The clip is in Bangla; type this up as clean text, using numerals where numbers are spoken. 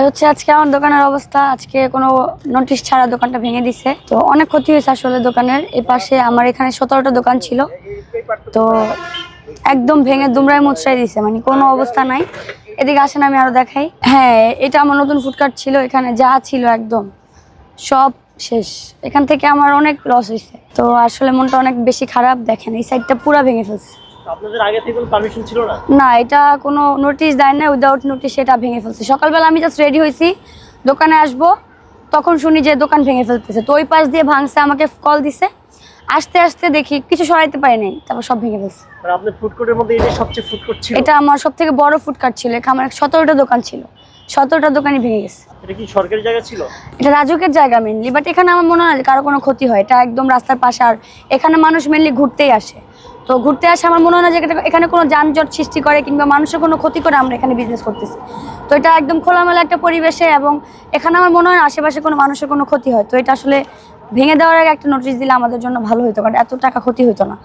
হচ্ছে আজকে আমার দোকানের অবস্থা, আজকে কোনো নোটিশ ছাড়া দোকানটা ভেঙে দিছে। তো অনেক ক্ষতি হয়েছে আসলে দোকানের। এই পাশে আমার এখানে 17টা দোকান ছিল, তো একদম ভেঙে দুমড়ায় মুচড়াই দিছে, মানে কোনো অবস্থা নাই। এদিকে আসেন আমি আরো দেখাই। হ্যাঁ, এটা আমার নতুন ফুডকার্ট ছিল, এখানে যা ছিল একদম সব শেষ। এখান থেকে আমার অনেক লস হয়েছে, তো আসলে মনটা অনেক বেশি খারাপ। দেখেন এই সাইডটা পুরো ভেঙে ফেলছে। আপনাদের আগে থেকে কোনো পারমিশন ছিল না? না, এটা কোনো নোটিশ দেয় না, উইদাউট নোটিশ এটা ভেঙে ফেলছে। সকালবেলা আমি জাস্ট রেডি হয়েছি দোকানে আসবো, তখন শুনি যে দোকান ভেঙে ফেলতেছে। তো ওই পাশ দিয়ে ভাঙছে, আমাকে কল দিছে, আসতে আসতে দেখি কিছু সরাইতে পারি নাই, তারপর সব ভেঙে ফেলছে। আর আপনার ফুড কোর্টের মধ্যে এটা সবচেয়ে ফুড কোর্ট ছিল? এটা আমার সব থেকে বড় ফুডকার্ট ছিল, এখানে আমার 17টা দোকান ছিল, 17টা দোকানই ভেঙে গেছে। এটা কি সরকারি জায়গা ছিল? এটা রাজুকের জায়গা মেনলি, বাট এখানে আমার মনে হয় না কারো কোনো ক্ষতি হয়। এটা একদম রাস্তার পাশে, আর এখানে মানুষ মেনলি ঘুরতেই আসে। তো ঘুরতে আসে, আমার মনে হয় না যে এখানে কোনো যানজট সৃষ্টি করে কিংবা মানুষের কোনো ক্ষতি করে আমরা এখানে বিজনেস করতেছি। তো এটা একদম খোলামেলা একটা পরিবেশে, এবং এখানে আমার মনে হয় না আশেপাশে কোনো মানুষের কোনো ক্ষতি হয়। তো এটা আসলে ভেঙে দেওয়ার আগে একটা নোটিশ দিলে আমাদের জন্য ভালো হতো, কারণ এত টাকা ক্ষতি হতো না।